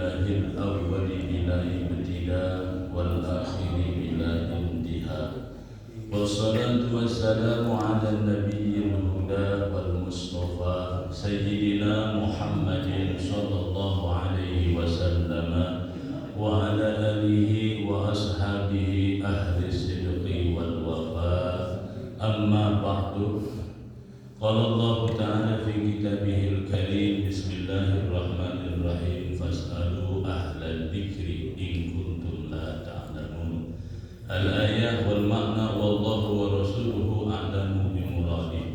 لله الأول بلا ابتداء والآخر بلا انتهاء والصلاة والسلام على النبي الهدى والمصطفى سيدنا محمد صلى الله عليه وسلم وعلى آله وأصحابه أهل الصدق والوفاء أما بعد قال الله تعالى في كتابه الكريم بسم الله الرحمن الرحيم فاسألوا أهل الذكر إن كنتم لا تعلمون الآية والمعنى والله ورسوله أعلم بمراده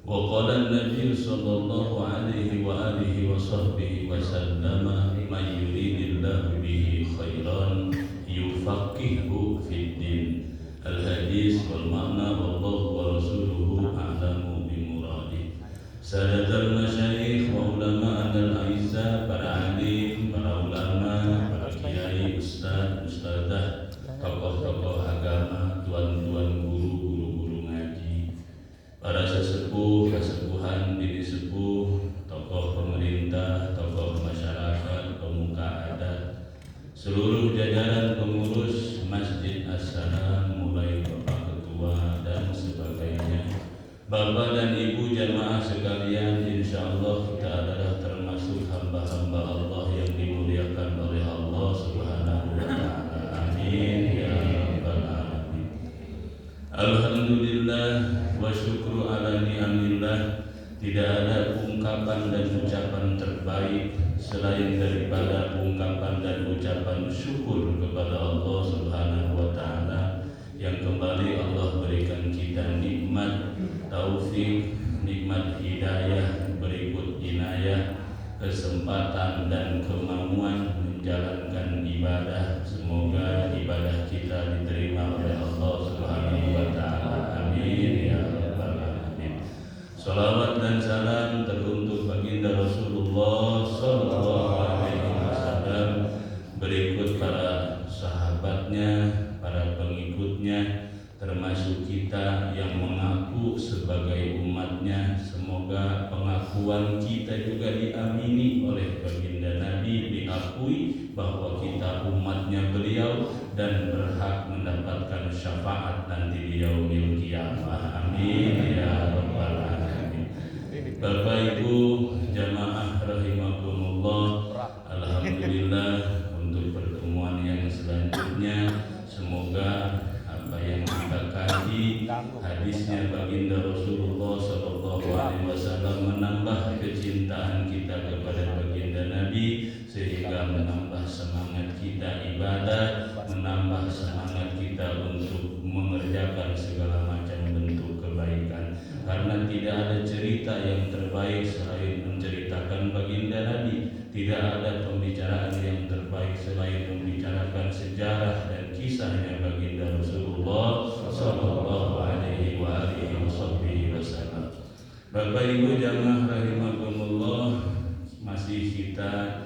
وقال النبي صلى الله عليه وآله وصحبه وسلم من يريد الله به خيرا يفقهه في الدين الحديث والمعنى والله ورسوله أعلم بمراده سادة المشايخ وعلماء الأعزاء para alim, para ulama, para kiai, ustaz, ustazah, tokoh-tokoh agama, tuan-tuan guru, guru-guru ngaji, para sesepuh, kesepuhan, bini sepuh, tokoh pemerintah, tokoh masyarakat, pemuka adat, seluruh jajaran pengurus Masjid As-Salam mulai Bapak Ketua dan sebagainya, Bapak dan Ibu jamaah sekalian, insyaallah kita adalah termasuk hamba-hamba Allah yang dimuliakan oleh Allah Subhanahu wa taala. Amin ya rabbal alamin. Alhamdulillah wa syukru ala ni'amillah. Tidak ada ungkapan dan ucapan terbaik selain daripada ungkapan dan ucapan syukur kepada Allah Subhanahu wa taala yang kembali Allah berikan kita nikmat taufik, nikmat hidayah, berikut inayah, kesempatan dan kemampuan menjalankan ibadah. Semoga ibadah kita diterima oleh Allah Subhanahu wa taala. Amin ya rabbal alamin. Salawat dan salam teruntuk baginda Rasulullah sallallahu alaihi wasallam, berikut para sahabatnya, para pengikutnya, termasuk kita yang mengaku sebagai umatnya. Semoga pengakuan kita juga diamini oleh baginda Nabi, diakui bahwa kita umatnya beliau dan berhak mendapatkan syafaat nanti di yaumil qiyamah. Amin ya rabbal alamin. Bapak Ibu jamaah rahimakumullah, alhamdulillah untuk pertemuan yang selanjutnya semoga apa yang kita kaji hadisnya baginda Rasulullah sallallahu alaihi wasallam menambah kecintaan kita kepada baginda Nabi, sehingga menambah semangat kita ibadah, menambah semangat kita untuk mengerjakan segala macam bentuk kebaikan. Karena tidak ada cerita yang terbaik selain menceritakan baginda Nabi, tidak ada pembicaraan yang terbaik selain membicarakan sejarah dan kisahnya baginda Rasulullah sallallahu alaihi wasallam. Bapak Ibu jamaah rahimakumullah, masih kita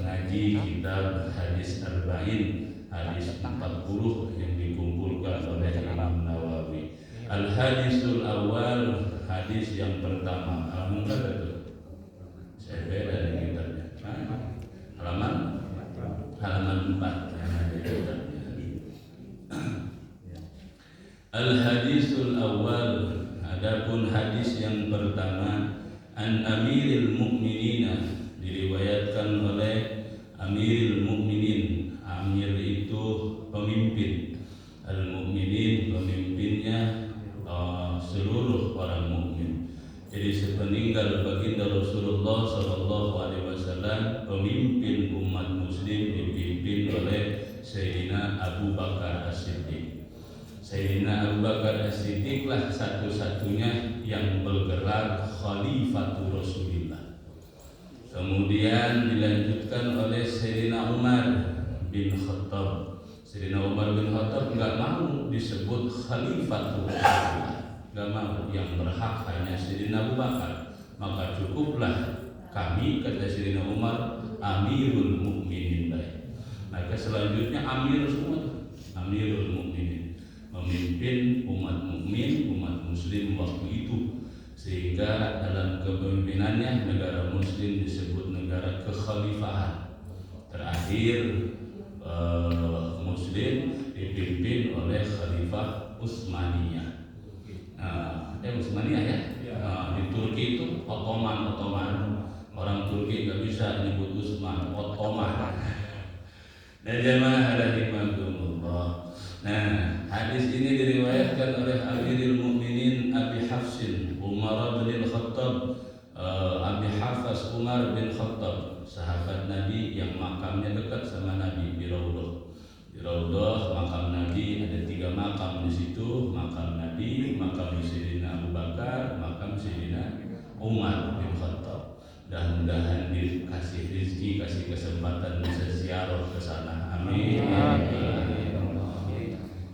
ngaji kitab hadis arba'in, hadis 40 yang dikumpulkan oleh Imam Nawawi. Al-hadisul awal, hadis yang pertama. Halaman berapa itu? Saya beda di kitabnya. Halaman 4. Al-hadisul awal, adapun hadis yang pertama, an Amiril Mukminin, diriwayatkan oleh Amiril Mukminin. Amir itu pemimpin, Al-Mukminin pemimpinnya seluruh orang mukmin. Jadi sepeninggal baginda Rasulullah sallallahu alaihi wasallam, pemimpin umat muslim dipimpin oleh Sayyidina Abu Bakar As-Siddiq. Sayyidina Abu Bakar As-Siddiq lah satu-satunya yang bergelar Khalifatul Rasulillah. Kemudian dilanjutkan oleh Sayyidina Umar bin Khattab. Sayyidina Umar bin Khattab enggak mau disebut Khalifatul Rasulillah, enggak mau, yang berhak hanya Sayyidina Abu Bakar. Maka cukuplah kami, kata Sayyidina Umar, Amirul Mukminin. Maka selanjutnya Amir semua, Amirul Mukminin, memimpin umat mukmin, umat muslim waktu itu. Sehingga dalam kepemimpinannya negara muslim disebut negara kekhalifahan. hadir Muslim dipimpin oleh Khalifah Utsmaniyah. Utsmaniyah ya. Di Turki itu Ottoman. Orang Turki nggak bisa menyebut Utsman, Ottoman. Dan jamaah rahimakumullah. Nah, hadis ini diriwayatkan oleh Amirul Mukminin Abi Hafsin Umar bin Khattab, Abi Hafs Umar bin Khattab, sahabat Nabi yang makamnya dekat sama Nabi di Raudhah. Di Raudhah makam Nabi ada 3 makam di situ, makam Nabi, makam Sayyidina Abu Bakar, makam Sayyidina Umar bin Khattab. Mudah-mudahan dikasih rezeki, kasih kesempatan bisa ziarah ke sana. Amin.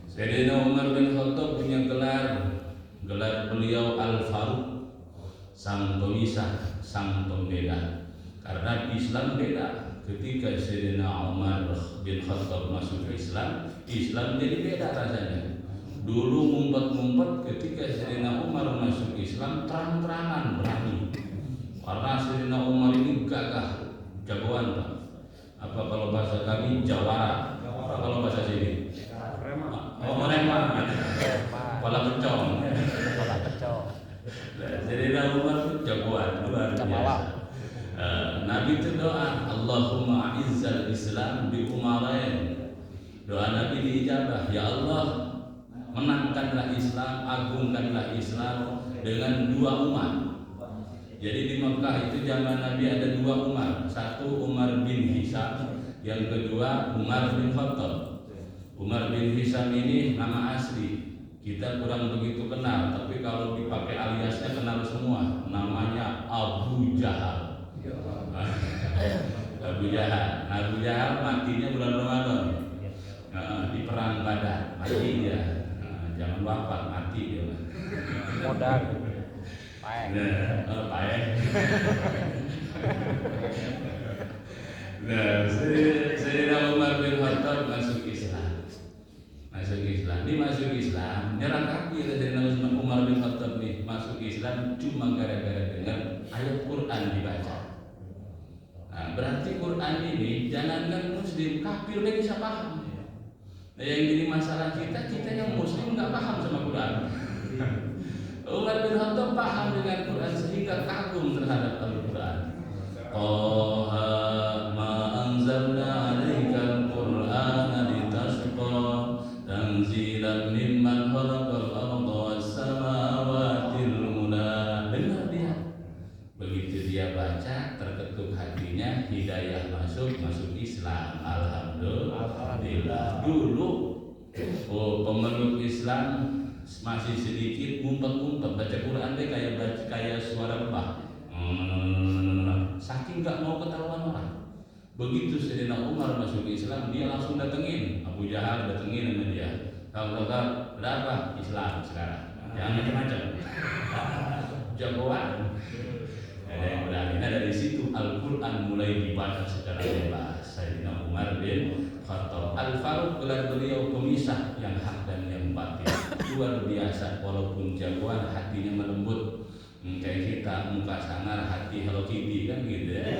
Sayyidina Umar bin Khattab punya gelar beliau Al-Faruq, sang pemisah, sang pembeda. Karena Islam beda. Ketika Sayyidina Umar bin Khattab masuk Islam jadi beda rasanya. Dulu ngumpet-ngumpet, ketika Sayyidina Umar masuk Islam terang-terangan berani. Karena Sayyidina Umar ini gagah, jagoan Pak. Apa kalau bahasa kami jawara? Apa kalau bahasa sini? Reman. Kepala kencong. Sayyidina Umar itu jagoan luar biasa. Nabi itu doa, Allahumma a'izzal Islam bi umarain. Doa Nabi diijabah, ya Allah, menangkanlah Islam, agungkanlah Islam dengan 2 umat. Jadi di Mekah itu zaman Nabi ada 2 Umar. Satu Umar bin Hisam, yang kedua Umar bin Khattab. Umar bin Hisam ini nama asli kita kurang begitu kenal, tapi kalau dipakai aliasnya kenal semua. Namanya Abu Jahal. Abu Jahal matinya bulan Ramadan, di perang Badar mati dia. Jangan wafat, mati dia. Modal. Sayyidina Umar bin Khattab masuk Islam. Dia masuk Islam, nyerang kaki Sayyidina Umar bin Khattab nih masuk Islam cuma gara-gara dengar ayat Quran dibaca. Nah, berarti Quran ini jangankan Muslim, kafir dia bisa paham. Nah, yang jadi masalah kita yang Muslim nggak paham sama Quran. Umar bin Khattab paham dengan Quran sehingga kagum terhadap Al-Quran. Qaha ma anzalna 'alaikal Qur'ana litasqa tanzilan mimman khalaqal arda was samawati ula. Dengar dia. Begitu dia baca, terketuk hatinya, hidayah masuk Islam. Alhamdulillah. Dulu pemeluk Islam masih sedikit ngumpet-ngumpet baca Quran deh kayak suara lebah. Saking nggak mau ketahuan orang. Begitu Sayyidina Umar masuk Islam, dia langsung datengin Abu Jahal, datengin sama dia. Kalau berapa Islam sekarang? Jangan macam-macam. Jagoan. Ada yang berani. Nah dari situ Al-Quran mulai dibaca secara bebas. Sayyidina Umar bin Khattab Al-Faruq, gelar beliau pemisah yang hak dan yang batil. Luar biasa, walaupun jagoan hatinya melembut. Kayak kita muka sangar hati Hello Kitty kan gitu ya.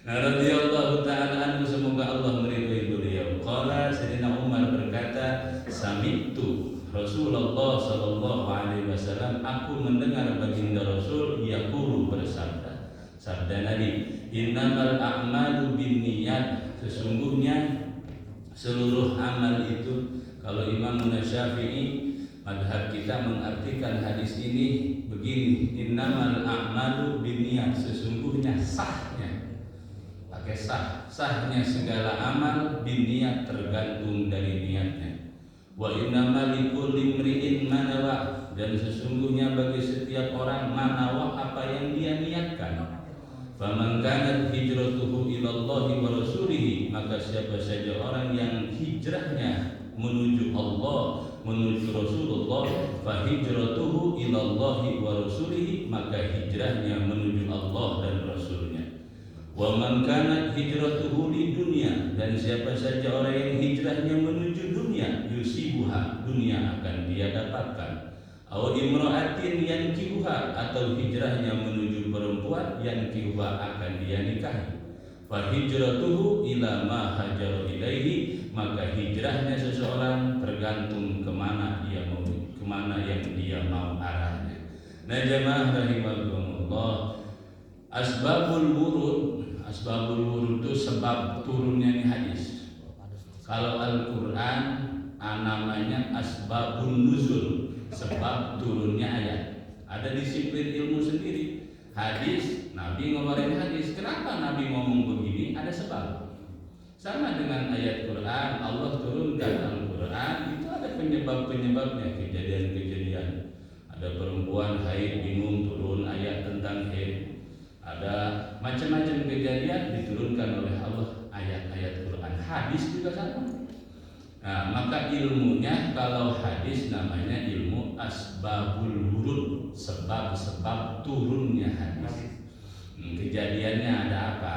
Nah radhiyallahu ta'ala anhu, semoga Allah meridhai beliau. Qala Sayyidina Umar berkata, sami'tu Rasulullah sallallahu alaihi wasallam, aku mendengar baginda Rasul yaqulu bersabda. Sabda Nabi, innamal a'malu binniyat, sesungguhnya seluruh amal itu. Kalau Imam Syafi'i madhab kita mengartikan hadis ini begini, innamal a'malu binniyat, sesungguhnya sahnya, pakai sahnya segala amal binniyat, tergantung dari niatnya. Wa innamal likulli imri'in ma nawa, dan sesungguhnya bagi setiap orang manawa apa yang dia niatkan. Faman kanat hijratuhu ilallahi wa rasulihi, maka siapa saja orang yang hijrahnya menuju Allah, menuju Rasulullah, fa hijratuhu ilallahi wa rasulihi, maka hijrahnya menuju Allah dan Rasulnya. Wa man kanat hijratuhu li dunya, dan siapa saja orang yang hijrahnya menuju dunia, yusibuha, dunia akan dia dapatkan. Aw imra'atin yankihuha, atau hijrahnya menuju perempuan, yankihuha akan dia nikahi. Fa hijratuhu ila ma hajara ilaihi, maka hijrahnya seseorang tergantung kemana yang dia mau arahnya. Nah jemaah rahimakumullah, asbabul wurud itu sebab turunnya ini hadis. Kalau Al-Quran namanya asbabun nuzul, sebab turunnya ayat. Ada disiplin ilmu sendiri. Hadis, Nabi ngeluarin hadis. Kenapa Nabi ngomong begini? Ada sebab. Sama dengan ayat Quran, Allah turunkan Al-Quran, itu ada penyebab-penyebabnya, kejadian-kejadian. Ada perempuan haid bingung, turun ayat tentang haid. Ada macam-macam kejadian diturunkan oleh Allah ayat-ayat Quran. Hadis juga sama. Nah, maka ilmunya kalau hadis namanya ilmu asbabul wurud, sebab-sebab turunnya hadis. Kejadiannya ada apa?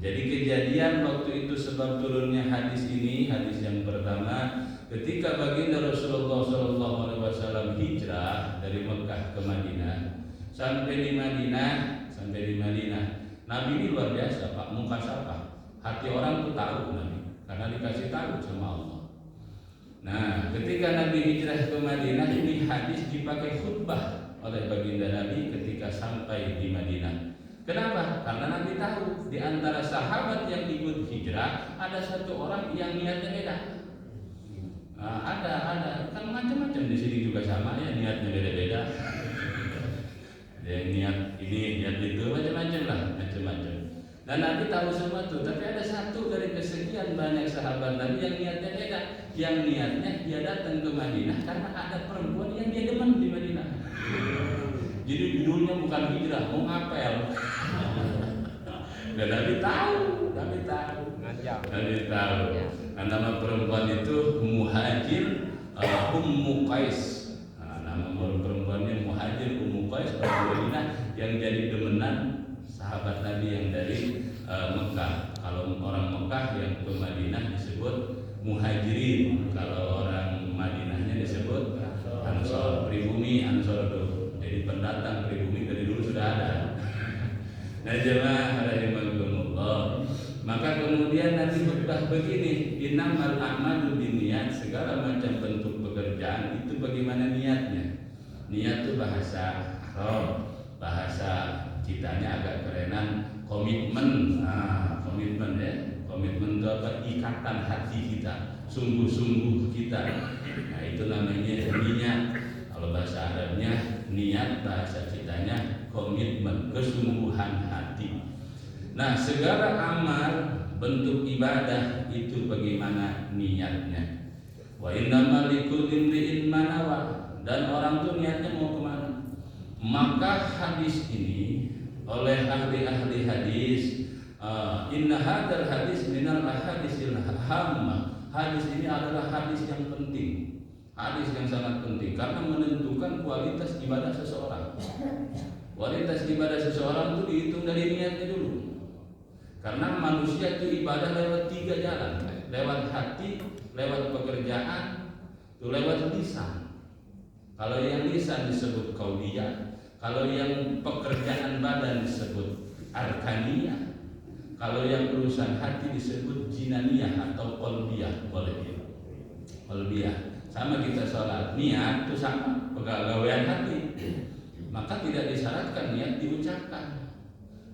Jadi kejadian waktu itu sebab turunnya hadis ini, hadis yang pertama, ketika baginda Rasulullah SAW hijrah dari Mekah ke Madinah, sampai di Madinah, Nabi ini luar biasa, Pak, muka sapa. Hati orang tuh tahu Nabi, karena dikasih tahu sama Allah. Nah, ketika Nabi hijrah ke Madinah, ini hadis dipakai khutbah oleh baginda Nabi ketika sampai di Madinah. Kenapa? Karena Nabi tahu di antara sahabat yang ikut hijrah ada satu orang yang niatnya beda. Nah, ada kan macam-macam di sini juga sama ya, niatnya beda-beda. Yang niat ini, niat itu, macam-macam. Dan Nabi tahu semua itu, tapi ada satu dari kesekian banyak sahabat Nabi yang niatnya beda. Yang niatnya dia datang ke Madinah karena ada perempuan yang dia demen di Madinah. Jadi judulnya bukan hijrah, mau ngapel. Dan Nabi tahu. Nah, nama perempuan itu Muhajir Ummu Qais. Nah, nama perempuannya Muhajir Ummu Qais orang Madinah yang jadi demenan sahabat Nabi yang dari Mekah. Kalau orang Mekah yang ke Madinah disebut Muhajirin, kalau orang Madinahnya disebut Ansor, pribumi Ansor itu. Jadi pendatang pribumi dari dulu sudah ada. Nah jemaah rahimakumullah, maka kemudian Nabi khutbah begini, innamal a'malu binniyat, segala macam bentuk pekerjaan itu bagaimana niatnya. Niat itu bahasa Arab, bahasa kitanya agak kerenan, komitmen. Nah, komitmen ya, komitmen itu apa? Ikatan hati kita, sungguh-sungguh kita. Nah itu namanya niat. Kalau bahasa Arabnya niat, bahasa kitanya komitmen, kesungguhan hati. Nah segala amal bentuk ibadah itu bagaimana niatnya. Wa innamal likulli imri'in ma nawa, dan orang tuh niatnya mau kemana. Maka hadis ini oleh ahli-ahli hadis, inna hadzal hadis minal ahadisil hammah. Hadis ini adalah hadis yang penting. Hadis yang sangat penting karena menentukan kualitas ibadah seseorang. Kualitas ibadah seseorang itu dihitung dari niatnya dulu. Karena manusia itu ibadah lewat 3 jalan, lewat hati, lewat pekerjaan, itu lewat lisan. Kalau yang lisan disebut qauliyah, kalau yang pekerjaan badan disebut arkaniyah, kalau yang urusan hati disebut jinaniyah atau qalbiyah, qalbiyah. Sama kita sholat, niat itu sama, pegawaian hati. Maka tidak disyaratkan niat diucapkan.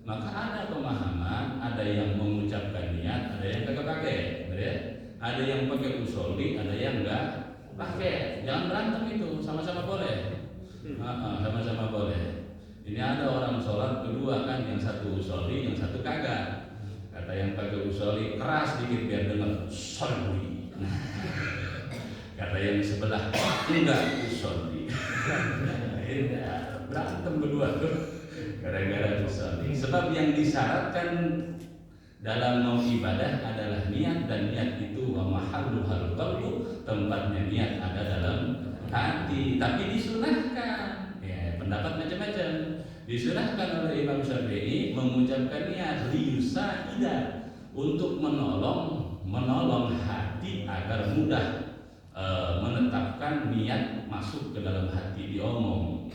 Maka ada pemahaman, ada yang mengucapkan niat, ada yang kagak pakai, ya? Ada yang pakai usholi, ada yang enggak pakai. Jangan berantem itu, sama-sama boleh. Sama-sama boleh. Ini ada orang sholat kedua kan, yang satu usholi, yang satu kagak. Kata yang pakai usholi keras dikit biar dengar sholli. Kata yang sebelah enggak usholi. Berantem berdua tuh gara-gara usholi. Sebab yang disyaratkan dalam mau ibadah adalah niat, dan niat itu wa mahalluhal qalbu, tempatnya niat ada dalam hati. Tapi disunahkan, ya pendapat macam-macam. Disunahkan oleh Imam Syafi'i mengucapkan niat liyusaidah, untuk menolong hati agar mudah menetapkan niat masuk ke dalam hati diomong.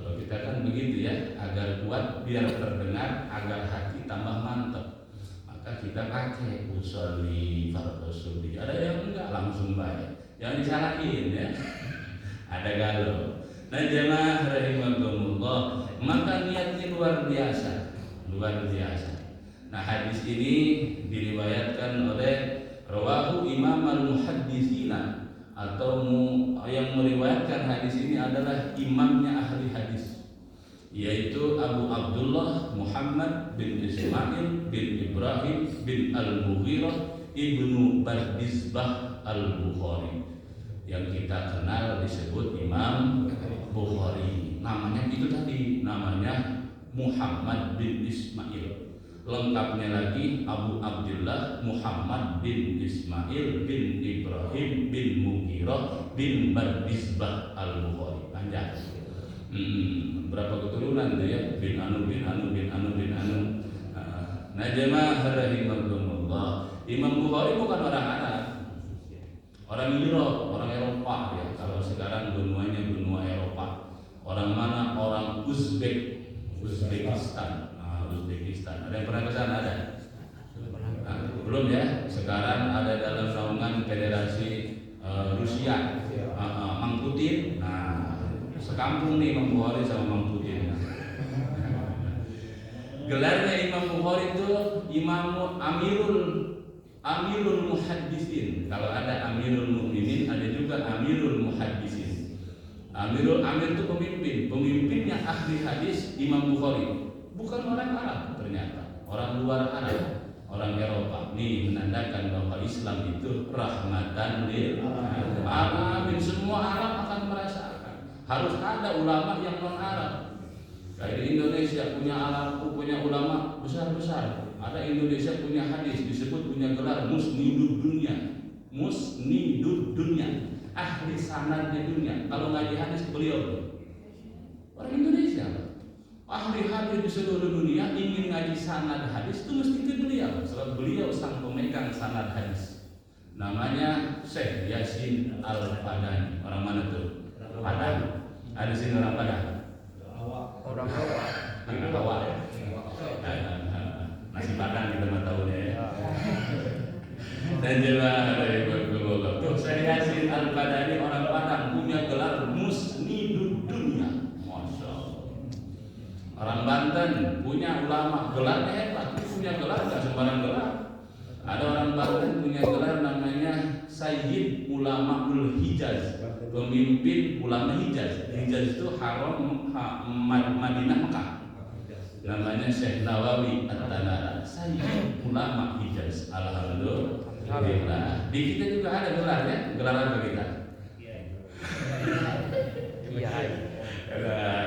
Kalau kita kan begitu ya, agar kuat biar terdengar, agar hati tambah mantap. Maka maka kita pakai usolli fardhu subhi. Ada yang enggak langsung baik, jangan disalahin ya. Ada galau. Nah jemaah rahimakumullah, maka niatnya luar biasa, luar biasa. Nah hadis ini diriwayatkan oleh rawahu Imam al-Muhadditsina, atau yang meriwayatkan hadis ini adalah imamnya ahli hadis, yaitu Abu Abdullah Muhammad bin Ismail bin Ibrahim bin Al-Mughirah ibnu Bardizbah Al-Bukhari, yang kita kenal disebut Imam Bukhari. Namanya itu tadi, namanya Muhammad bin Ismail. Lengkapnya lagi Abu Abdullah Muhammad bin Ismail bin Ibrahim bin Mughirah bin Bardizbah Al-Bukhari. Panjang. Berapa keturunan tuh ya? Bin Anu bin Anu bin Anu bin Anu. Nah jemaah rahimakumullah, Imam Bukhari bukan orang Arab, orang Europe, orang Eropa ya. Kalau sekarang benuanya benua Eropa. Orang mana? Orang Uzbekistan. Uzbekistan. Ada yang pernah ke sana? Ada? Belum ya. Sekarang ada dalam naungan Federasi Rusia. Mang Putin. Nah, sekampung nih Imam Bukhari sama Mang Putin. Gelarnya Imam Bukhari itu Imam Amirul Muhaddisin. Kalau ada Amirul Mukminin, ada juga Amirul Muhaddisin. Amir itu pemimpinnya ahli hadis Imam Bukhari. Bukan orang Arab ternyata, orang luar Arab, orang Eropa. Nih menandakan bahwa Islam itu rahmatan lil alamin. Semua Arab akan merasakan. Harus ada ulama yang non Arab. Kayak di Indonesia punya ulama besar-besar. Ada Indonesia punya hadis disebut punya gelar musnidud dunia, ahli sanadnya dunia. Kalau ngaji hadis beliau orang Indonesia, ahli hadis di seluruh dunia ingin ngaji sanad hadis itu mesti ke beliau, sebab beliau sang pemegang sanad hadis. Namanya Syekh Yasin Al-Padani. Orang mana tuh? Padang. Ada sini orang Padang. Orang Hawa ya. Nasi Padang kita mah tahunya ya. Dan jemaah dari Bapak tuh saya Yasin Al-Padani orang Padang, punya gelar musnidud dunia. Masya Allah. Orang Banten punya ulama, gelarnya hebat. Punya gelar nggak sembarang gelar. Ada orang Banten punya gelar namanya Sayyid Ulamaul Hijaz, pemimpin ulama Hijaz. Hijaz itu haram Madinah Mekah. Namanya Syekh Nawawi At-Tanara, Sayyid Ulama Hijaz. Alhamdulillah. Di kita juga ada gelarnya. Gelar apa kita?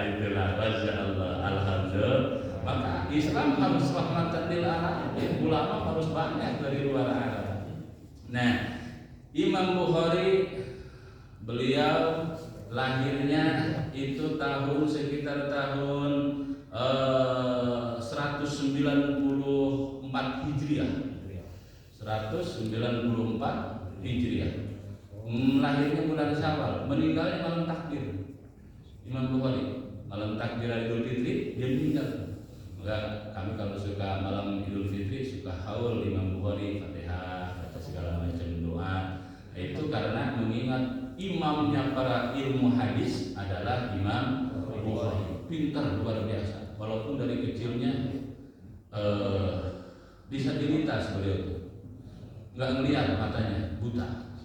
Itulah, masya Allah, alhamdulillah. Maka Islam harus rahmatan lil alamin. Ulama harus banyak dari luar Arab. Nah, Imam Bukhari beliau lahirnya itu sekitar tahun 194 Hijriah. 194 Hijriah. Lahirnya bulan Syawal, meninggalnya malam takbir. Imam Bukhari malam takbir Idul Fitri dia meninggal. Maka kami kalau suka malam Idul Fitri suka haul Imam Bukhari, Fatihah, baca segala macam doa. Itu karena mengingat imamnya para ilmu hadis adalah Imam Bukhari. Pintar luar biasa. Walaupun dari kecilnya disabilitas beliau itu, nggak ngelihat matanya, buta.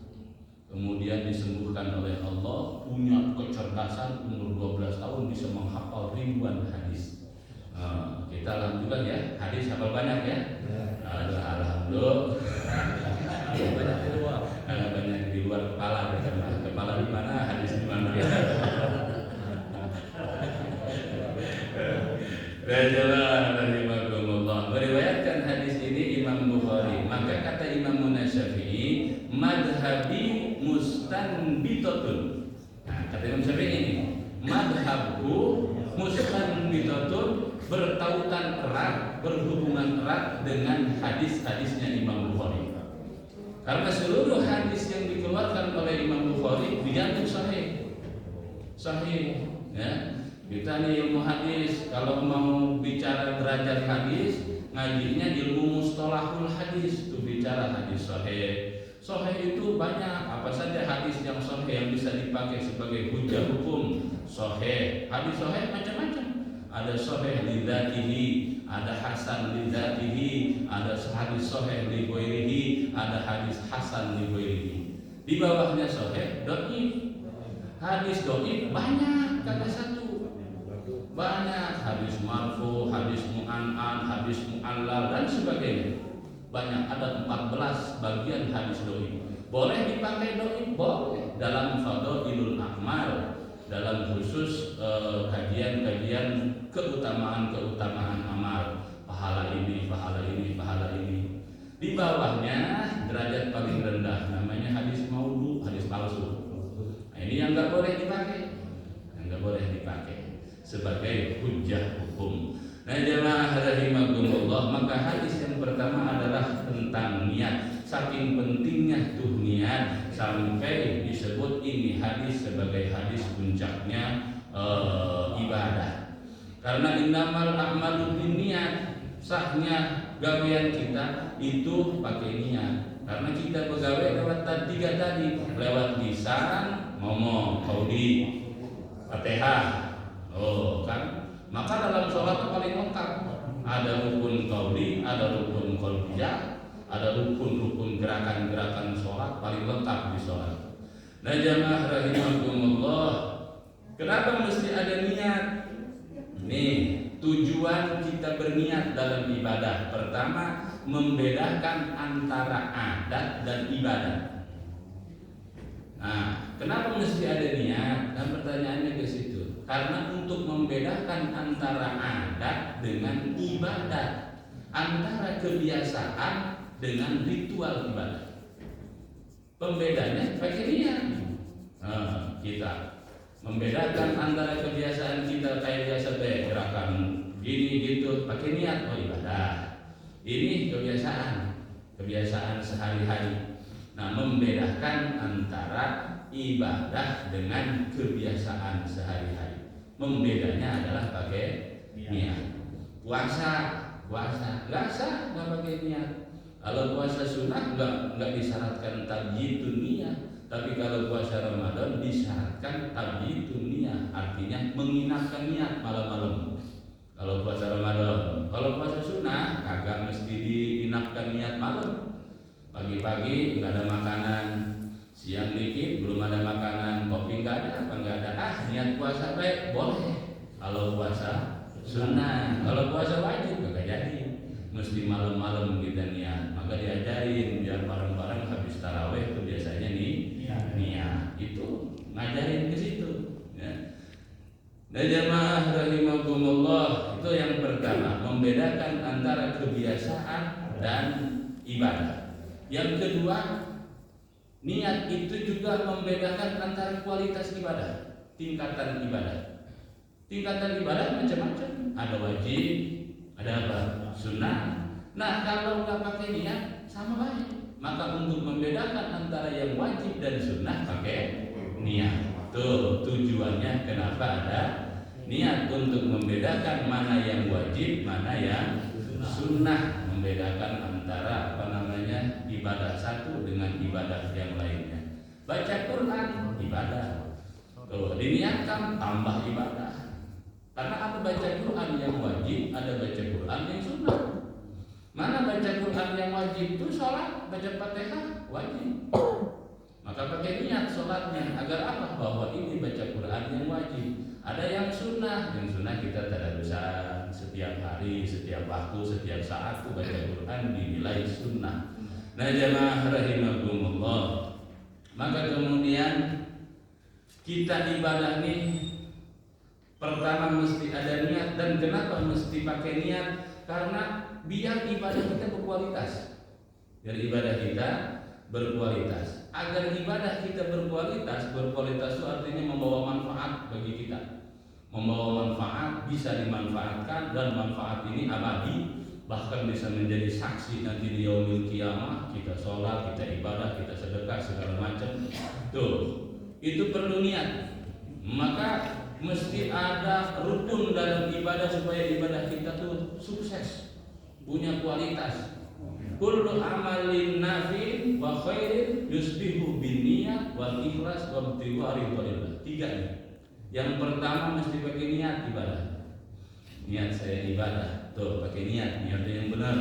Kemudian disembuhkan oleh Allah, punya kecerdasan, umur 12 tahun bisa menghafal ribuan hadis. Kita alhamdulillah ya, hadis hafal banyak ya. Alhamdulillah. Banyak di luar. Banyak di luar kepala. Kepala di mana, hadis di mana. Meriwayatkan hadis ini Imam Bukhari. Maka kata Imam Syafi'i, madhabi mustanbitatun. Nah, kata Imam Syafi'i ini, madhabku mustanbitatun, bertautan erat, berhubungan erat dengan hadis-hadisnya Imam Bukhari. Karena seluruh hadis yang dikeluarkan oleh Imam Bukhari dianggap sahih. Sahih, ya. Kita nih ilmu hadis, kalau mau bicara derajat hadis, ngajinya ilmu mustalahul hadis, itu bicara hadis sahih. Sahih itu banyak, apa saja hadis yang sahih yang bisa dipakai sebagai hujah hukum. Sahih, hadis sahih macam-macam. Ada sahih li dzatihi, ada hasan li dzatihi, ada hadis sahih li ghairihi, ada hadis hasan li ghairihi. Di bawahnya sahih, dhaif. Hadis dhaif banyak, kata satu. Banyak hadis marfu, hadis mu'an'an, hadis mu'allal dan sebagainya. Banyak, ada 14 bagian hadis dhaif. Boleh dipakai dhaif? Boleh dalam fadhailul a'mal, dalam khusus kajian-kajian keutamaan amal, pahala ini, pahala ini, pahala ini. Di bawahnya derajat paling rendah namanya hadis maudhu, hadis palsu. Nah, ini yang nggak boleh dipakai, sebagai hujjah hukum. Nah, jemaah rahimakumullah, maka hadis yang pertama adalah tentang niat. Saking pentingnya tuh niat sampai disebut ini hadis sebagai hadis puncaknya ibadah. Karena innamal a'malu binniyat, sahnya gawean kita itu pakai niat. Karena kita begawe lewat tiga tadi, lewat lisan, ngomong, qauli, Fatihah. Oh, kan? Maka dalam sholat paling lengkap. Ada rukun qauli, ada rukun qalbiyah, ada rukun-rukun gerakan-gerakan sholat paling lengkap di sholat. Nah, jamaah rahimakumullah, kenapa mesti ada niat? Nih, tujuan kita berniat dalam ibadah. Pertama, membedakan antara adat dan ibadah. Nah, kenapa mesti ada niat? Dan pertanyaannya ke situ. Karena untuk membedakan antara adat dengan ibadah, antara kebiasaan dengan ritual ibadah. Pembedanya pakai niat. Kita membedakan antara kebiasaan kita kayak biasa gerakan gini gitu pakai niat, oh ibadah. Ini kebiasaan sehari-hari. Nah, membedakan antara ibadah dengan kebiasaan sehari-hari. Membedanya adalah pakai niat. Puasa nggak sah nggak pakai niat. Kalau puasa sunnah nggak disyaratkan tabyidun niat. Tapi kalau puasa Ramadan disyaratkan tabyidun niat, artinya menginapkan niat malam-malam. Kalau puasa Ramadan, kalau puasa sunnah kagak mesti diinapkan niat malam. Pagi-pagi nggak ada makanan, siang dikit belum ada makanan, kopi nggak ada, apa nggak ada, niat puasa baik boleh. Kalau puasa sunnah, kalau puasa wajib kagak jadi, mesti malam-malam kita niat. Maka diajarin biar bareng-bareng habis taraweh itu biasanya nih niat, itu ngajarin ke situ. Ya. Dan jamaah rahimakumullah, itu yang pertama, membedakan antara kebiasaan dan ibadah. Yang kedua, niat itu juga membedakan antara kualitas ibadah, tingkatan ibadah. Tingkatan ibadah macam-macam, ada wajib, ada apa? Sunnah. Nah, kalau nggak pakai niat sama baik. Maka untuk membedakan antara yang wajib dan sunnah pakai niat. Tuh tujuannya kenapa ada niat, untuk membedakan mana yang wajib, mana yang sunnah, membedakan antara ibadah satu dengan ibadah yang lainnya. Baca Quran ibadah, tuh diniatkan tambah ibadah. Karena ada baca Quran yang wajib, ada baca Quran yang sunnah. Mana baca Quran yang wajib itu sholat, baca Fatihah wajib. Maka pakai niat sholatnya agar apa? Bahwa ini baca Quran yang wajib. Ada yang sunnah kita tadarusan setiap hari, setiap waktu, setiap saat tuh baca Quran dinilai sunnah. Nah, jamaah rahimakumullah, maka kemudian kita ibadah nih pertama mesti ada niat. Dan kenapa mesti pakai niat? Karena biar ibadah kita berkualitas. Biar ibadah kita berkualitas. Agar ibadah kita berkualitas itu artinya membawa manfaat bagi kita. Membawa manfaat, bisa dimanfaatkan, dan manfaat ini abadi. Bahkan bisa menjadi saksi nanti di yaumil kiamah. Kita sholat, kita ibadah, kita sedekah, segala macam. Tuh, itu perlu niat. Maka mesti ada rukun dalam ibadah supaya ibadah kita tuh sukses. punya kualitas. Kullu amalin nafi wa khairin yusbihu binniyat wal ikhlas wa ibtigha ridwanillah. 3 nih. Yang pertama mesti pakai niat ibadah. Niat saya ibadah, tuh pakai niatnya yang benar.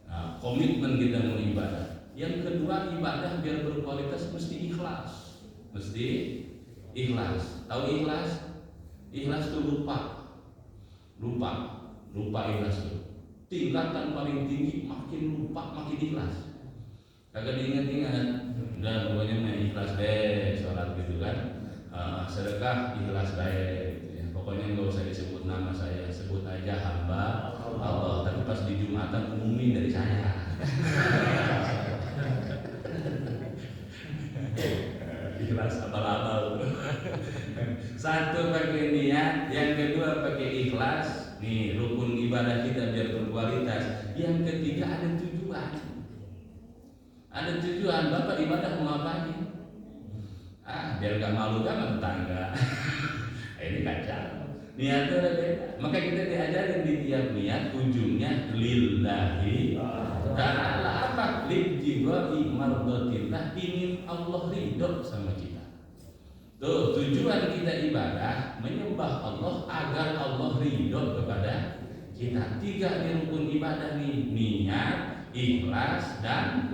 Nah, komitmen kita mau ibadah. Yang kedua, ibadah biar berkualitas mesti ikhlas. Mesti ikhlas. Tahu ikhlas? Ikhlas itu lupa ikhlas itu. Tingkatan paling tinggi makin lupa makin ikhlas. Kagak diingat-ingat. Udah pokoknya mah ikhlas deh sholat gitu kan. Sedekah ikhlas deh gitu ya. Pokoknya enggak usah disebut nama saya, sebut aja hamba Allah. Tapi pas di Jumatan umumin dari saya. Ikhlas abal-abal. Satu pakai niat, yang kedua pakai ikhlas. Nih rukun ibadah kita biar berkualitas. Yang ketiga ada tujuan. Ada tujuan. Bapak ibadah mau ngapain? Biar gak malu kan tetangga. Ini kacau. Niatnya ada beda. Maka kita diajarin di tiap niat ujungnya lillahi ta'ala. Apa? Libjiwa'i mardotillah. Ingin Allah ridho sama kita. Tuh, tujuan kita ibadah menyembah Allah agar Allah ridho kepada kita. 3 nih rukun ibadah nih, niat, ikhlas dan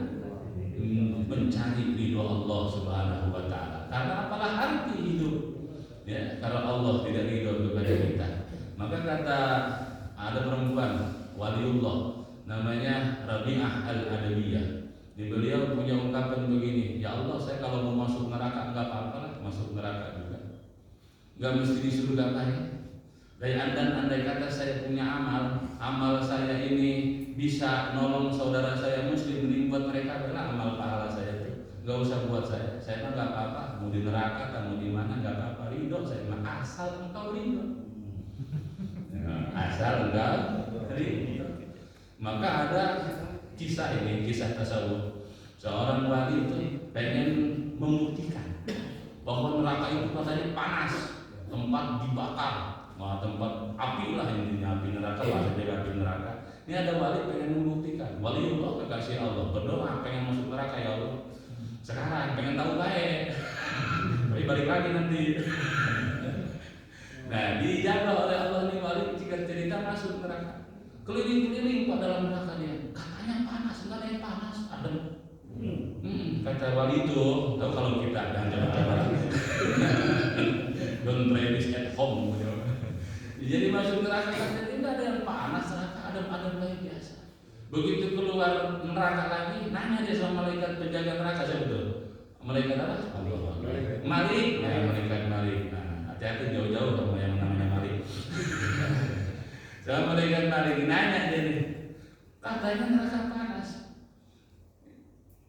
mencari ridho Allah Subhanahu wa taala. Karena apalah arti hidup ya kalau Allah tidak ridho kepada kita. Maka kata ada perempuan waliullah namanya Rabi'ah Al-Adawiyah. Beliau punya ungkapan begini, ya Allah saya kalau mau masuk neraka enggak apa-apa lah, masuk neraka juga. Enggak mesti di surga ya. Dan andai kata saya punya amal saya ini bisa nolong saudara saya muslim, mending buat mereka adalah amal pahala saya itu. Enggak usah buat saya mah enggak apa-apa, mau di neraka atau mau di mana enggak apa-apa, ridho saya mah asal engkau ridho. Asal engkau ridho. Maka ada kisah ini, kisah tasawuf. Seorang wali itu pengen membuktikan bahwa neraka itu katanya panas, tempat dibakar, tempat api lah intinya, api neraka, bahasa dia api neraka. Ini ada wali pengen membuktikan, wali Allah kekasih Allah berdoa pengen masuk neraka ya Allah. Sekarang pengen tahu baik, tapi balik lagi nanti. Nah dijawab oleh Allah nih wali jika cerita masuk neraka. Keliling-keliling pada dalam neraka dia. Katanya panas, enggak ada yang panas, adem. Kata wali itu, tahu kalau kita jangan coba. Don't try this at home. Jadi masuk neraka katanya enggak ada yang panas, neraka adem-adem kayak biasa. Begitu keluar neraka lagi, nanya dia sama malaikat penjaga neraka siapa betul? Malaikat apa? Malik. Ya, malaikat Malik. Nah, hati-hati jauh-jauh sama yang namanya Malik. Sama malaikat Malik nanya dia nih, katanya neraka panas.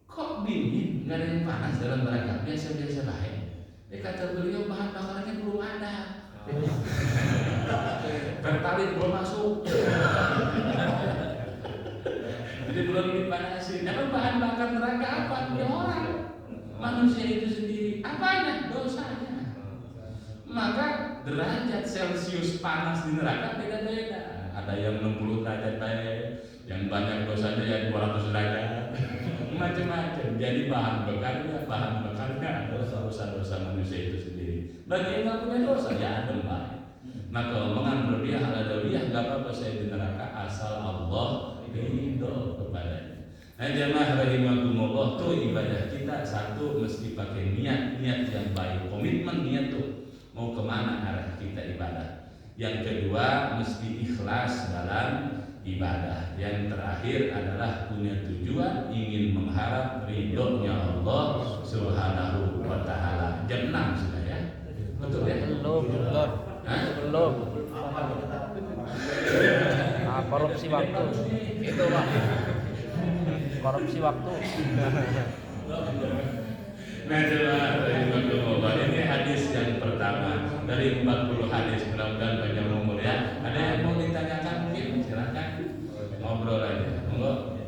Kok dingin? Nggak ada yang panas dalam neraka, biasa-biasa baik. Kata beliau bahan bakarannya belum ada. Pertalite belum masuk. Jadi belum dipanasin. Emang bahan bakar neraka apa? Ya orang. Manusia itu sendiri. Apanya? Dosanya. Maka derajat Celcius panas di neraka beda-beda. Ada yang 60 derajat baik, yang banyak dosanya yang 200 derajat. Macam-macam. Jadi bahan bakarnya dosa-dosa manusia itu sendiri. Bagi yang nggak punya dosa ya adem baik. Maka omongan Rabi'ah Al-Adawiyah nggak apa-apa saya di neraka asal Allah ridho kepadanya. Nah jamaah rahimakumullah, tuh ibadah kita satu mesti pakai niat yang baik, komitmen niat tuh mau kemana arah kita ibadah. Yang kedua mesti ikhlas dalam ibadah. Yang terakhir adalah punya tujuan ingin mengharap ridhonya Allah Subhanahu wa taala. Jam 6 sudah ya? Betul ya? Belum. Korupsi waktu. Itu Pak. Korupsi waktu. Nah, coba ini hadis yang pertama dari 40 hadis, mudah-mudahan banyak umur ya. Ada yang mau ditanyakan mungkin silakan ngobrol aja. Monggo.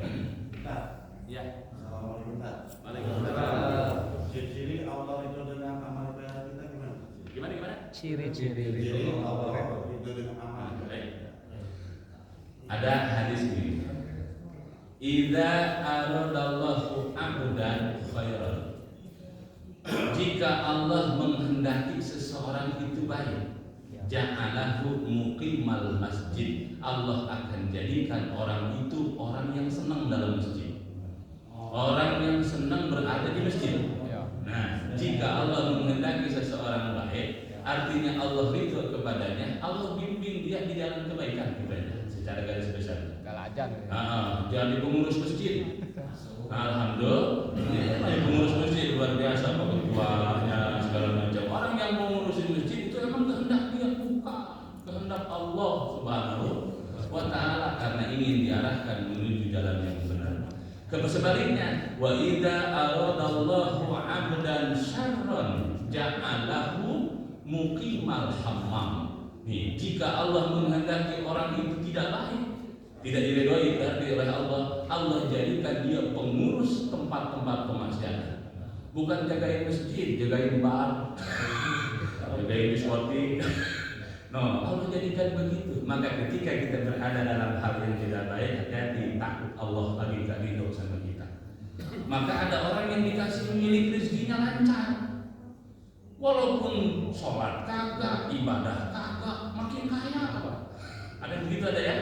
Ya. Assalamualaikum Pak. Waalaikumsalam. Ciri Allah itu dengan amal ibadah kita gimana? Gimana? Ciri-ciri Allah itu dengan amal. Ada hadis ini. idza aradallahu 'abdan khairan. Jika Allah menghendaki seseorang itu baik, ja'alahu muqimal masjid. Allah akan jadikan orang itu orang yang senang dalam masjid. Orang yang senang berada di masjid. Nah, jika Allah menghendaki seseorang baik, artinya Allah ridho kepadanya, Allah bimbing dia di dalam kebaikan kepadanya. Secara garis besar. Jadi pengurus masjid. Alhamdulillah, ini pengurus masjid luar biasa, ketuanya segala macam. Orang yang mau ngurusin masjid itu emang kehendak dia, bukan kehendak Allah Subhanahu wa Ta'ala, karena ingin diarahkan menuju jalan yang benar. Sebaliknya, wa idza aradallahu 'abdan syarran ja'alahu muqimal hammam. Nih, jika Allah menghendaki orang itu tidak baik, tidak diridhoi berarti oleh Allah, Allah jadikan dia pengurus tempat-tempat kemaksiatan. Bukan jagain masjid, jagain bar, jagain diskotik. No, Allah jadikan begitu. Maka ketika kita berada dalam hal yang tidak baik, hati-hati, takut Allah lagi gak ridho sama kita. Maka ada orang yang dikasih memiliki rezekinya lancar, walaupun sholat kagak, ibadah kagak, makin kaya apa? Ada yang begitu ada ya?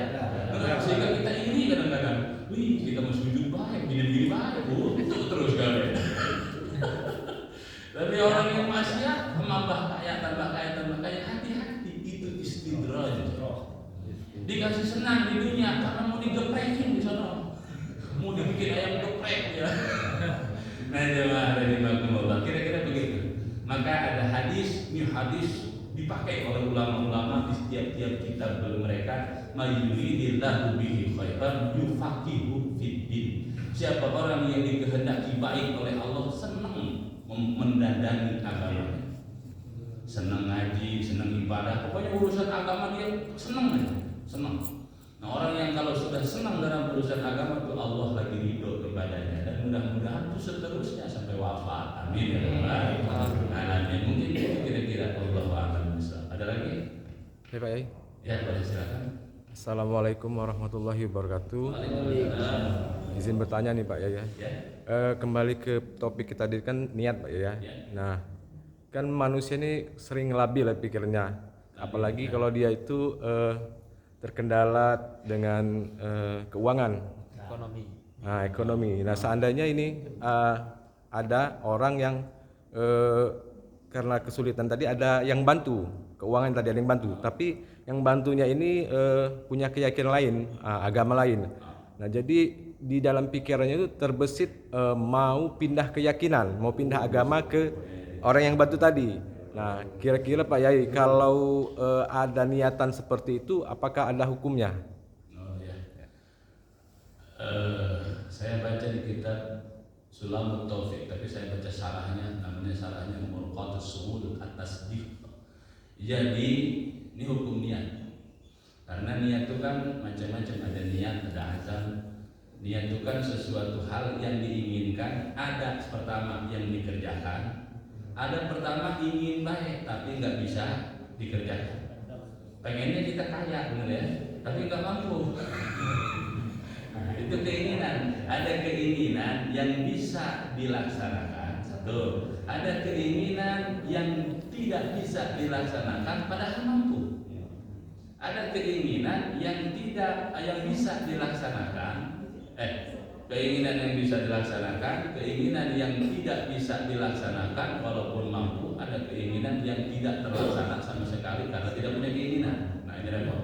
Sehingga kita iri kadang-kadang, wih kita mau sujud baik, gini-gini baik, untuk terus kali. Tapi orang yang maksiat, tambah kaya, hati-hati, itu istidraj. Dikasih senang di dunia karena mau digeprekin di sana, mau dibikin ayam geprek ya. Nah jemaah rahimakumullah, kira-kira begitu. Maka ada hadis, ini hadis dipakai oleh ulama-ulama di setiap kitab mereka, mayuridillahu bihi khairan yufaqihu fiddin. Siapa orang yang dikehendaki baik oleh Allah, senang mendandani agama, senang ngaji, senang ibadah, pokoknya urusan agama dia senang aja, senang. Nah orang yang kalau sudah senang dalam urusan agama itu Allah lagi ridho kepadanya, dan mudah-mudahan itu seterusnya sampai wafat. Amin ya rabbal alamin. Mungkin itu kira-kira Allah akan bisa. Ada lagi? Ya Pak Yai. Ya, boleh silakan. Assalamualaikum warahmatullahi wabarakatuh. Izin bertanya nih Pak Yai ya. Kembali ke topik kita tadi kan niat Pak Yai ya. Nah, kan manusia ini sering labil ya pikirnya. Apalagi kalau dia itu terkendala dengan keuangan, ekonomi. Nah, seandainya ini ada orang yang karena kesulitan tadi ada yang bantu, keuangan tadi ada yang bantu, tapi yang bantunya ini punya keyakinan lain, agama lain. Nah, jadi di dalam pikirannya itu terbesit mau pindah keyakinan, mau pindah agama ke orang yang bantu tadi. Nah, kira-kira Pak Yai, kalau ada niatan seperti itu, apakah ada hukumnya? Oh ya. Saya baca di kitab Sulamut Taufik, tapi saya baca syarahnya, namanya syarahnya Murqatus Sumud At-Tasdiq. Jadi ini hukum niat. Karena niat itu kan macam-macam, ada niat, ada azam. Niat itu kan sesuatu hal yang diinginkan, ada pertama yang dikerjakan. Ada pertama ingin baik tapi nggak bisa dikerjakan. Pengennya kita kaya bener ya, tapi nggak mampu. Itu keinginan. Ada keinginan yang bisa dilaksanakan, satu. Ada keinginan yang tidak bisa dilaksanakan padahal mampu. Ada keinginan yang bisa dilaksanakan. Keinginan yang bisa dilaksanakan, keinginan yang tidak bisa dilaksanakan walaupun mampu, ada keinginan yang tidak terlaksana sama sekali karena tidak punya keinginan. Nah, ini repot.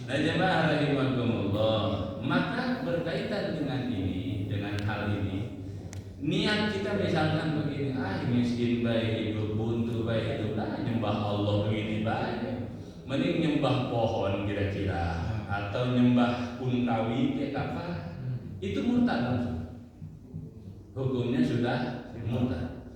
Nah, jemaah rahimakumullah, maka berkaitan dengan ini, dengan hal ini, niat kita misalkan begini, miskin baik hidup, buntu baik hidup, nyembah Allah begini baik, mending nyembah pohon kira-kira, atau nyembah kunkawi kayak apa? Itu murtad langsung. Hukumnya sudah murtad.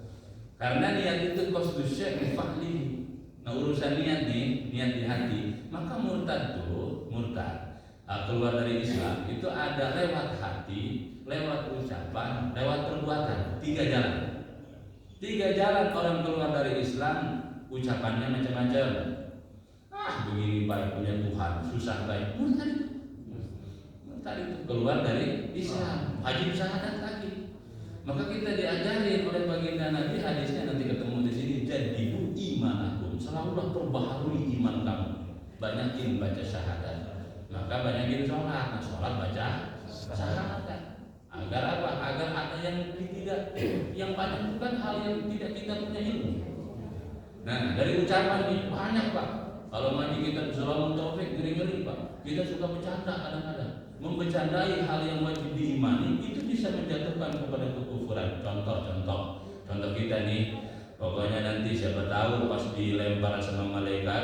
Karena niat itu qasdus syai' fa'li. Nah, urusan niat nih, niat di hati, maka murtad tuh, murtad. Keluar dari Islam itu ada lewat hati, lewat ucapan, lewat perbuatan. 3 jalan. 3 jalan orang keluar dari Islam, ucapannya macam-macam. Begini baik punya Tuhan, susah baik, murtad. murtad itu keluar dari Islam, wajib syahadat lagi. Maka kita diajarin oleh baginda Nabi, hadisnya nanti ketemu di sini, jadidu imanakum, selalulah perbaharui iman kamu, banyakin baca syahadat, maka banyakin sholat. Nah, sholat baca syahadat. Agar apa? Agar ada yang tidak, yang banyak bukan hal yang tidak kita punya ilmu. Nah, dari ucapan ini banyak Pak. Kalau ngaji kita Suratul Taufik ngeri-ngeri Pak. Kita suka bercanda kadang-kadang. Membecandai hal yang wajib diimani itu bisa menjatuhkan kepada kekufuran. Contoh kita nih, pokoknya nanti siapa tahu pas dilempar sama malaikat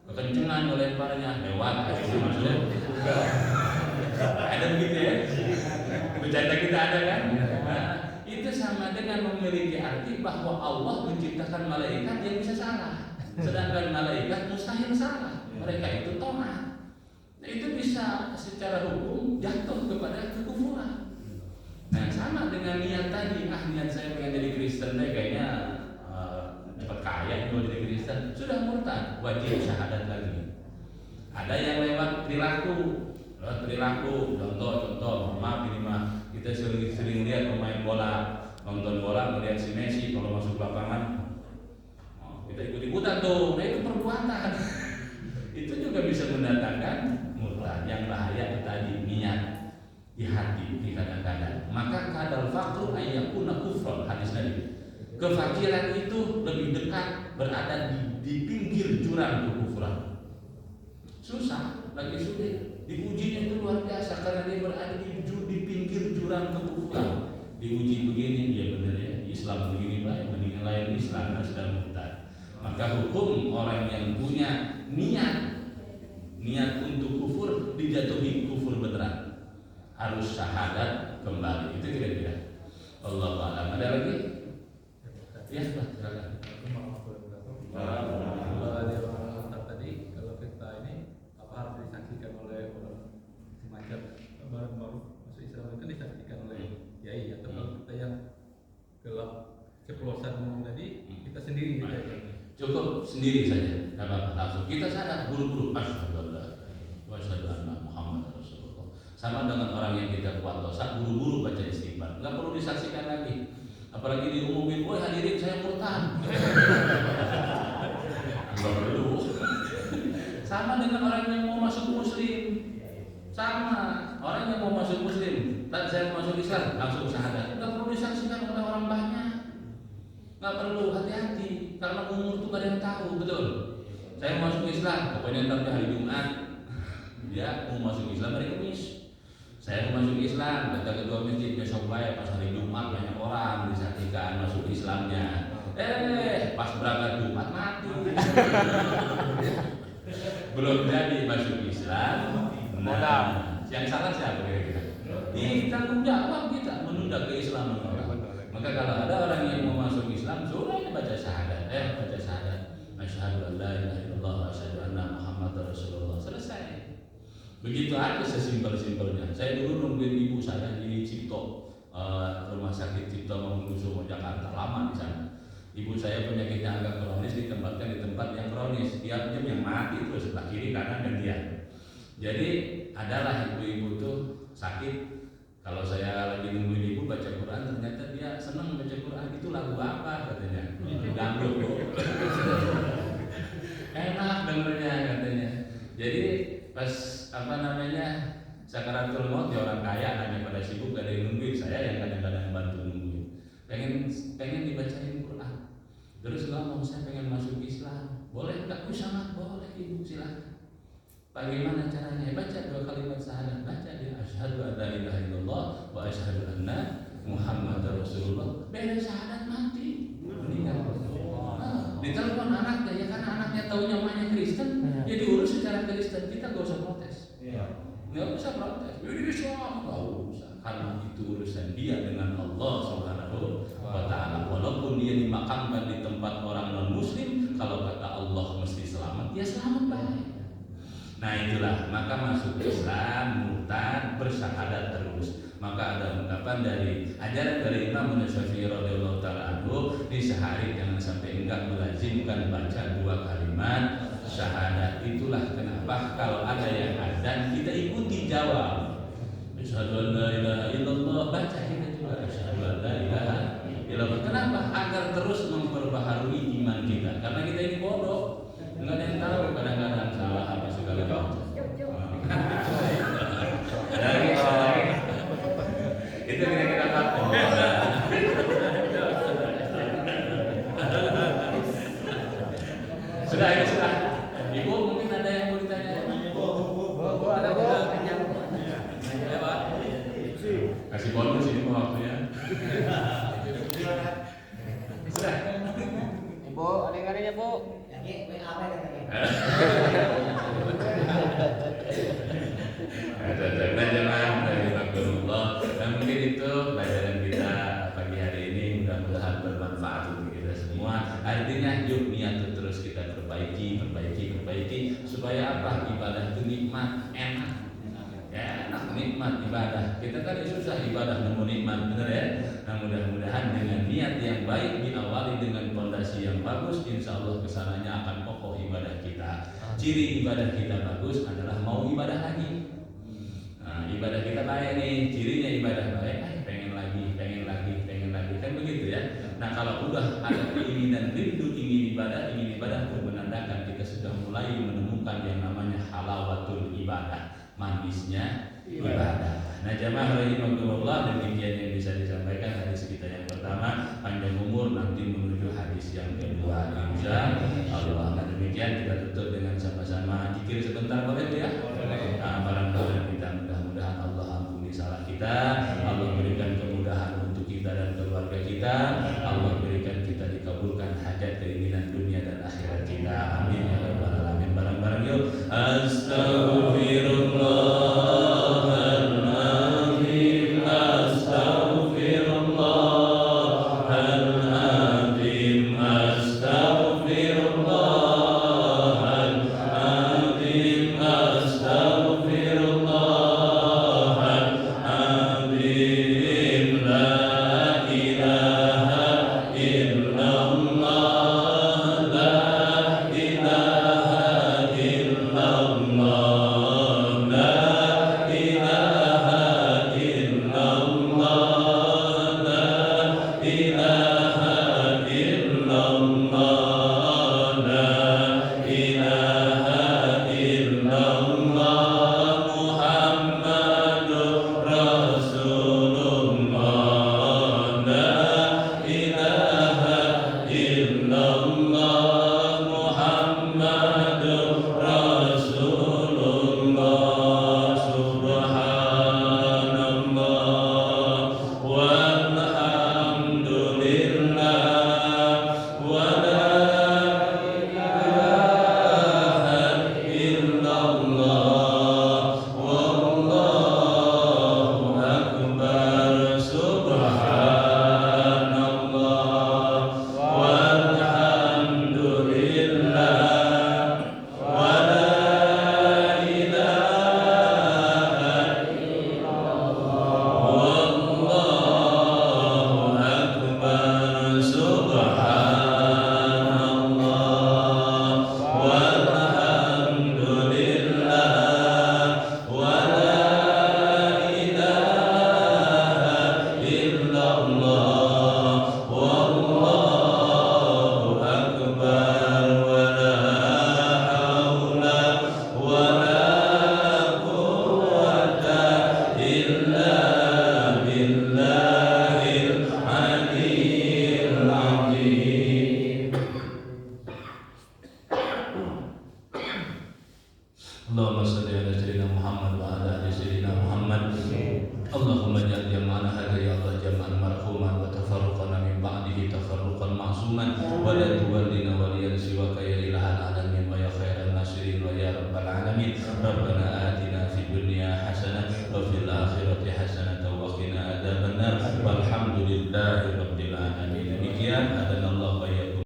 kekencengan melemparnya, lewat itu masuk. Ada begitu ya? Bercanda kita ada kan? Nah, itu sama dengan memiliki arti bahwa Allah menciptakan malaikat yang bisa salah, sedangkan malaikat mustahil salah. Mereka itu taat. Nah, itu bisa secara hukum jatuh kepada kekufuran. Nah, sama dengan niat tadi, niat saya pengen jadi Kristen deh, kayaknya dapat kaya kalau jadi Kristen, sudah murtad, wajib syahadat lagi. Ada yang lewat perilaku, contoh, maaf ini mah kita sering lihat pemain bola, nonton bola melihat si Messi kalau masuk lapangan, kita ikut-ikutan tuh, nah itu perbuatan. Itu juga bisa mendatangkan murtad. Yang bahaya itu tadi niat di hati di kadang-kadang. Maka kadal fakru ayyakuna kufron, hadis Nabi. Kefakiran itu lebih dekat berada di pinggir jurang kekufuran. Susah, lagi sulit. Diujinya itu luar biasa karena dia berada di pinggir jurang kekufuran. Diuji begini, dia benar ya, Islam begini baik, mendingan lain Islam sudah murtad. Maka hukum orang yang punya niat untuk kufur dijatuhi kufur beneran, harus syahadat kembali. Itu kira-kira. Allah a'lam. Ada lagi? Ya, silakan. Tadi kalau kita ini apa harus disaksikan oleh orang semacam baru masuk Islam itu disaksikan oleh kiai, atau kalau kita yang gelap ceplosan tadi kita sendiri gitu ya? Cukup sendiri saja, tidak apa-apa. Langsung kita sadar buru-buru, asyhadu anna Muhammad Rasulullah. Sama dengan orang yang kita buat dosa, buru-buru baca istighfar, nggak perlu disaksikan lagi. Apalagi diumumin, woi hadirin saya murtad. Nggak perlu. Sama dengan orang yang mau masuk Muslim, sama orang yang mau masuk Muslim, tadi saya mau masuk Islam, langsung syahadat, nggak perlu disaksikan oleh orang banyak. Nggak perlu, hati-hati, karena umur itu gak ada yang tahu, betul. Saya masuk Islam, pokoknya ntar hari Jumat, dia mau masuk Islam hari Kamis. Saya mau masuk Islam, kata ketua masjid, besok baik pas hari Jumat banyak orang disaksikan masuk Islamnya. Pas berangkat Jumat mati. Belum jadi masuk Islam. Nah, yang salah siapa kira-kira? Ditanggung jawab kita menunda keislaman orang. Maka kalau ada orang yang mau masuk Islam, suruh baca syahadat, baca syahadat, asyhadu an la ilaha illallah wa asyhadu anna Muhammadar Rasulullah. Selesai. Begitu aja sesimpel-simpelnya. Saya dulu nungguin ibu saya di Cipto, rumah sakit Cipto Mangunkusumo Jakarta, lama di sana. Ibu saya penyakitnya agak kronis, ditempatkan di tempat yang kronis. Tiap jam yang mati terus sebelah kiri kanan gantian. Jadi adalah ibu-ibu tuh sakit. Kalau saya lagi nungguin ibu baca Quran, ternyata dia senang baca Quran. Itu lagu apa katanya? Dangdut kok. Enak dengernya katanya. Jadi pas sakaratul maut ya orang kaya hanya pada sibuk gak ada yang nungguin. Saya yang kadang-kadang bantu nungguin. Pengen dibacain Quran. Terus ngomong saya pengen masuk Islam. Boleh nggak? Sangat boleh ibu, silakan. Bagaimana caranya? Baca 2 kalimat syahadat, baca dia asyhadu an la ilaha illallah wa asyhadu anna Muhammadar Rasulullah. Beres syahadat mati. Meninggal. Ditelepon anaknya ya, karena anaknya taunya mamanya Kristen, ya diurus secara Kristen. Kita gak usah protes. Gak usah protes. Ini Islam gak usah, karena itu urusan dia dengan Allah Subhanahu wa taala. Walaupun dia dimakamkan di tempat orang non muslim, kalau kata Allah mesti selamat, dia selamat baik. Nah itulah, maka masuk Islam, murtad, bersyahadat terus. Maka ada ungkapan dari ajaran dari Imam Syafi'i radhiyallahu taala anhu, di sehari jangan sampai enggak melazimkan baca 2 kalimat syahadat. Itulah kenapa kalau ada yang azan kita ikuti jawab. Asyhadu an la ilaha illallah, baca kita juga asyhadu an la ilaha illallah. Kenapa? Agar terus memperbaharui iman kita. Karena kita ini bodoh, nggak ada yang tahu, kadang-kadang salah apa segala macam. Ada lagi. Itu kira-kira apa? Sudah, ini sudah. Ibu mungkin ada yang mau ditanya. Ada ya Pak. Kasih bonus ini waktunya. Sudah. Ibu, ada yang adanya Bu? Dan mungkin itu pelajaran kita pagi hari ini, mudah-mudahan bermanfaat untuk kita semua. Artinya yuk niat terus kita perbaiki supaya apa? Ibadah itu nikmat, enak. Ya, enak, nikmat ibadah. Kita kan susah ibadah nemu nikmat, benar ya? Nah, mudah-mudahan dengan niat yang baik diawali dengan fondasi yang bagus, insya Allah kesananya akan kokoh ibadah kita. Ciri ibadah kita bagus adalah mau ibadah lagi. Nah, ibadah kita baik nih, cirinya ibadah baik, pengen lagi, kan begitu ya. Nah, kalau udah ada keinginan rindu ingin ibadah itu menandakan kita sudah mulai menemukan yang namanya halawatul ibadah, manisnya ibadah. Nah, jamaah rahimakumullah, demikian yang bisa disampaikan hadis kita yang pertama, panjang umur nanti menuju hadis yang kedua insya Allah. Nah, demikian kita tutup dengan sama-sama zikir sebentar, boleh ya? Nah, barang-barang kita mudah-mudahan Allah ampuni salah kita, Allah berikan kemudahan untuk kita dan keluarga kita, Allah berikan kita dikabulkan hajat keinginan dunia dan akhirat kita. Amin ya rabbal alamin. Barang-barang yuk. Astaghfirullahaladzim, astaghfirullahaladzim, astaghfirullahaladzim, astaghfirullahaladzim. La ilaha illallah, la ilaha illallah, la ilaha illallah, la ilaha illallah, la ilaha illallah, Muhammadur Rasulullah, la ilaha illallah, Muhammadur Rasulullah. Subhanallah walhamdulillah wa la ilaha illallah wallahu akbar. Subhanallah walhamdulillah wa la ilaha wallahu akbar. Subhanallah walhamdulillah wa la ilaha illallah wallahu akbar. Wa la haula wa la quwwata illa billahil aliyyil azim. Allahumma salli ala sayyidina Muhammad wa ala ali sayyidina Muhammad. Allahumma ja'al jam'ana hadha ya Allah jam'an marhuman wa tafarruqana min ba'dihi tafarruqan ma'suman wa la tuwallina waliyan siwaka ya ilahal alamin wa ya khairan nasirin wa ya rabbal alamin. Rabbana atina fid dunya hasanah wa fil akhirati hasanah wa qina adzabannar walhamdulillahi rabbil alamin. Demikian adalah